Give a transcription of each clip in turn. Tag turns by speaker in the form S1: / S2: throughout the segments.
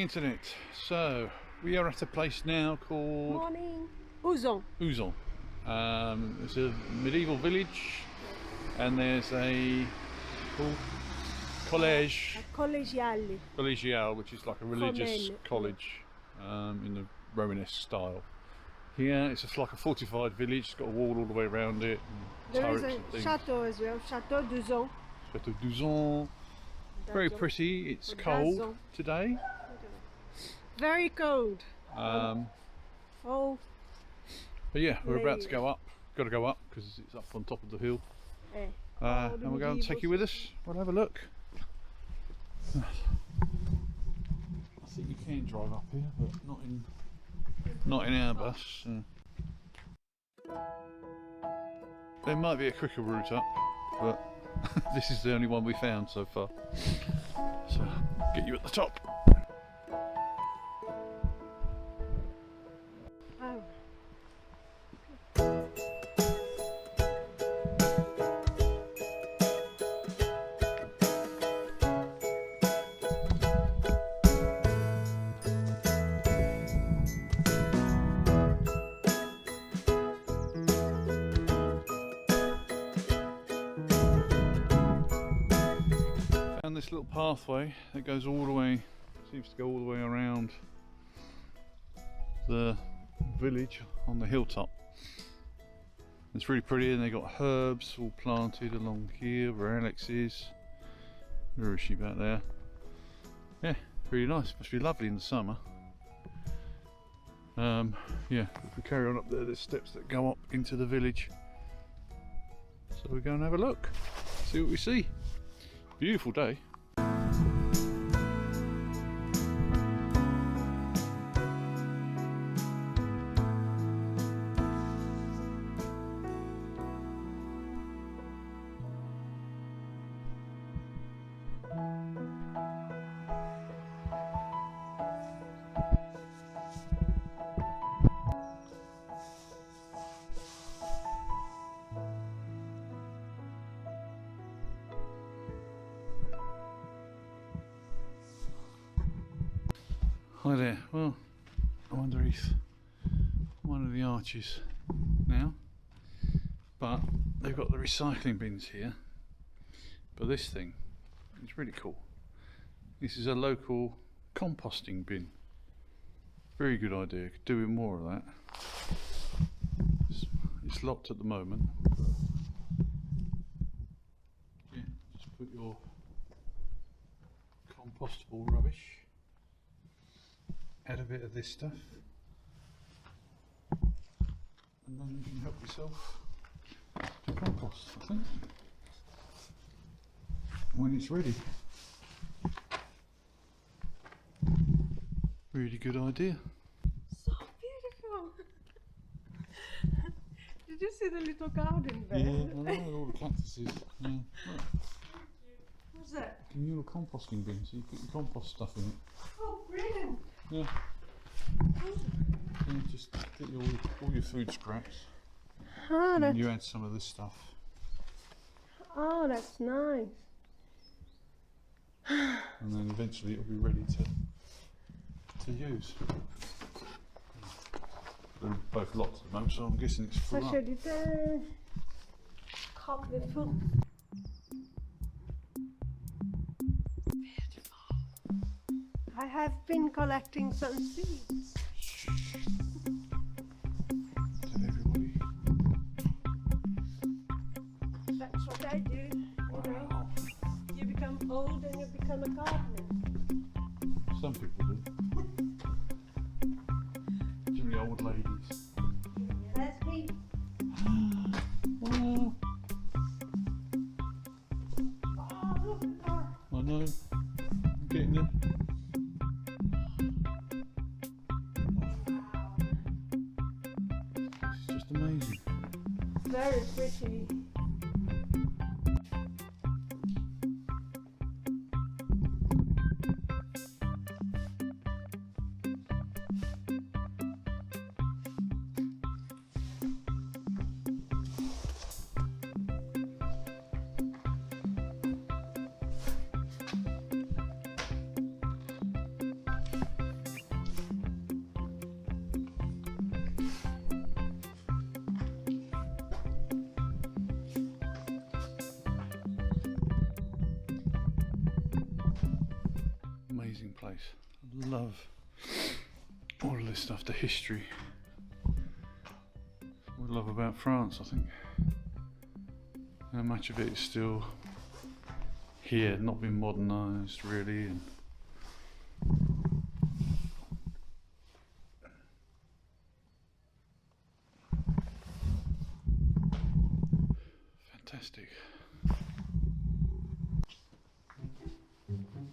S1: internet. So we are at a place now called
S2: Morning. Auzon.
S1: Auzon. It's a medieval village, and there's a college,
S2: Collegiale.
S1: which is like a religious college in the Romanesque style. Here it's just like a fortified village. It's got a wall all the way around it.
S2: There is a chateau as well, Chateau d'Auzon.
S1: Chateau d'Auzon. Very pretty. It's cold today.
S2: Very cold.
S1: But yeah, we're about to go up. Got to go up because it's up on top of the hill. And we're going to take you with us. We'll have a look. I think you can drive up here, but not in our bus. There might be a quicker route up, but this is the only one we found so far. So get you at the top. This little pathway that goes all the way, seems to go all the way around the village on the hilltop. It's really pretty, and they got herbs all planted along here where Alex is. Where is she back there? Yeah, really nice. Must be lovely in the summer. Yeah, if we carry on up there, there's steps that go up into the village. So we're going to have a look, see what we see. Beautiful day. Hi there. Well, I'm underneath one of the arches now, but they've got the recycling bins here. But this thing is really cool. This is a local composting bin. Very good idea. Could do with more of that. It's locked at the moment. Yeah, just put your compostable rubbish. Add a bit of this stuff, and then you can help yourself to compost, I think, when it's ready. Really good idea.
S2: So beautiful. Did you see the little garden there?
S1: Yeah, I know, all the cactuses. Yeah.
S2: What's that?
S1: Communal composting bin, so you put your compost stuff in it.
S2: Oh, brilliant.
S1: Yeah. You just get all your food scraps, and you add some of this stuff.
S2: Oh, that's nice.
S1: And then eventually it'll be ready to use. They're both locked at the moment, so I'm guessing it's full up.
S2: Croque the foot. I have been collecting some seeds.
S1: Tell everybody.
S2: That's what I do.
S1: Wow.
S2: You know, you become old and you become a gardener.
S1: Some people do. Generally old ladies.
S2: That's me.
S1: Oh,
S2: Oh, look at her.
S1: I know. I'm getting there. Amazing.
S2: Very pretty.
S1: amazing place. I love all of this stuff, the history. What I love about France, I think. How much of it is still here, not been modernised really. And fantastic.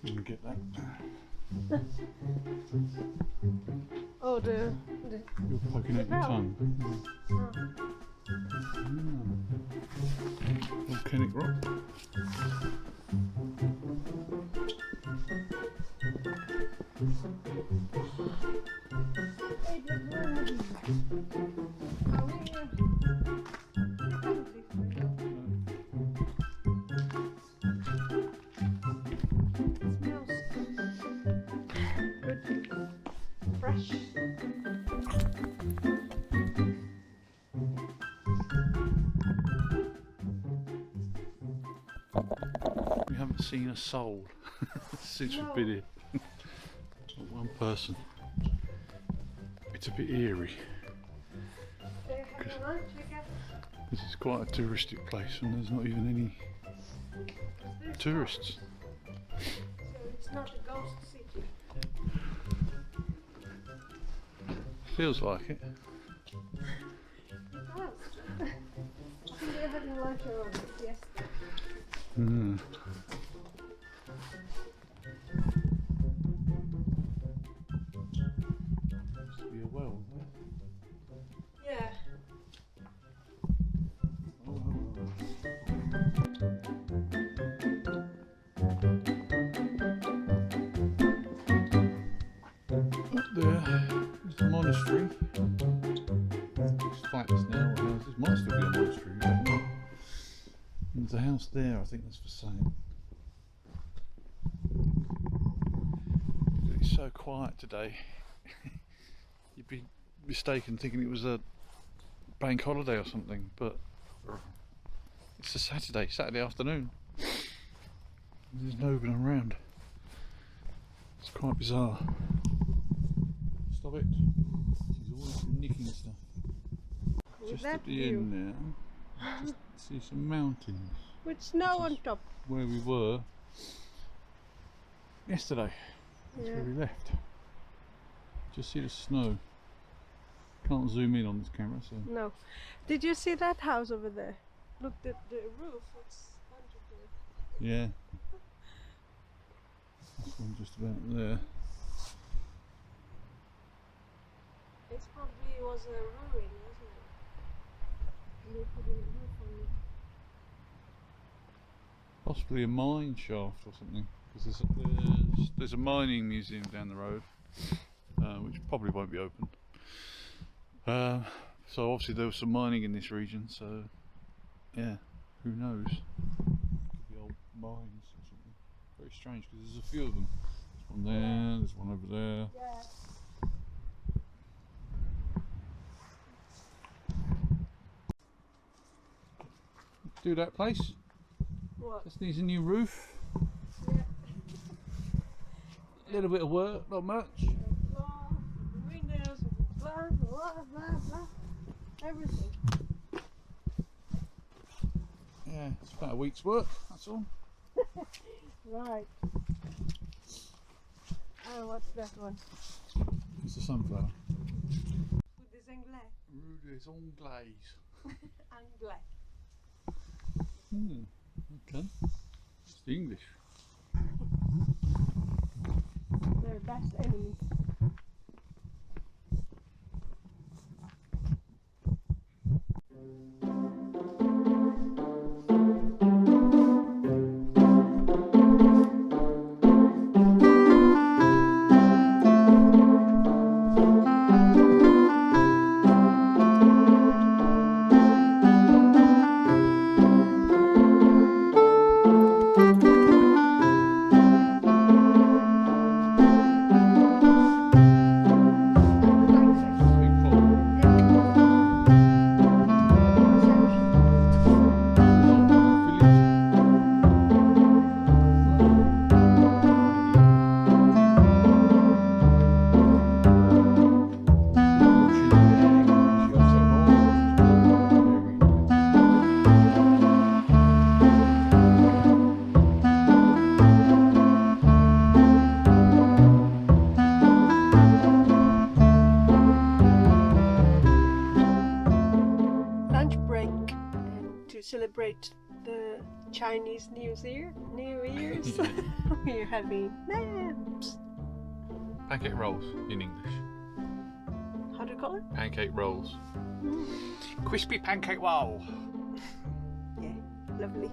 S1: You can get that.
S2: Oh, the
S1: You're poking out your tongue. Volcanic rock.
S2: Fresh.
S1: We haven't seen a soul since we've been here. Not one person. It's a bit eerie because it's quite a touristic place and there's not even any tourists.
S2: So it's not a ghost city.
S1: Feels like it.
S2: It does. I think we were having lunch around it yesterday.
S1: Mm. Used to be a well,
S2: Yeah.
S1: Up there is the monastery. It's flats now, or houses. Might still be a monastery, we don't know. And there's a house there, I think that's for sale. It's so quiet today. You'd be mistaken thinking it was a bank holiday or something, but it's a Saturday afternoon. There's nobody around. It's quite bizarre. Stop it. She's always nicking stuff. Just
S2: that
S1: at the
S2: view.
S1: end now, just see some mountains.
S2: With snow on top.
S1: Where we were yesterday. That's
S2: Yeah.
S1: where we left. Just see the snow. Can't zoom in on this camera, so.
S2: No. Did you see that house over there? Look, the roof. It's under the...
S1: Yeah. This one just about there.
S2: It probably was a ruin, wasn't it? And they put a roof on it.
S1: Possibly a mine shaft or something, because there's a mining museum down the road, which probably won't be open. So obviously there was some mining in this region, so yeah, who knows? Could be old mines or something. Very strange because there's a few of them. There's one there, there's one over there.
S2: Yeah.
S1: Do that place.
S2: What?
S1: Just needs a new roof.
S2: Yeah.
S1: A little bit of work, not much.
S2: Floor, windows, blah, blah, blah, blah. Everything.
S1: Yeah, it's about a week's work, that's all.
S2: Right. Oh, what's that one?
S1: It's a sunflower.
S2: Rue des Anglais.
S1: Rue des Anglais.
S2: Anglais.
S1: Okay. It's the English.
S2: Their best enemy. celebrate the Chinese New Year's. We're having lamps.
S1: Pancake rolls in English.
S2: How do you call it?
S1: Pancake rolls. Crispy pancake roll.
S2: Yeah, lovely.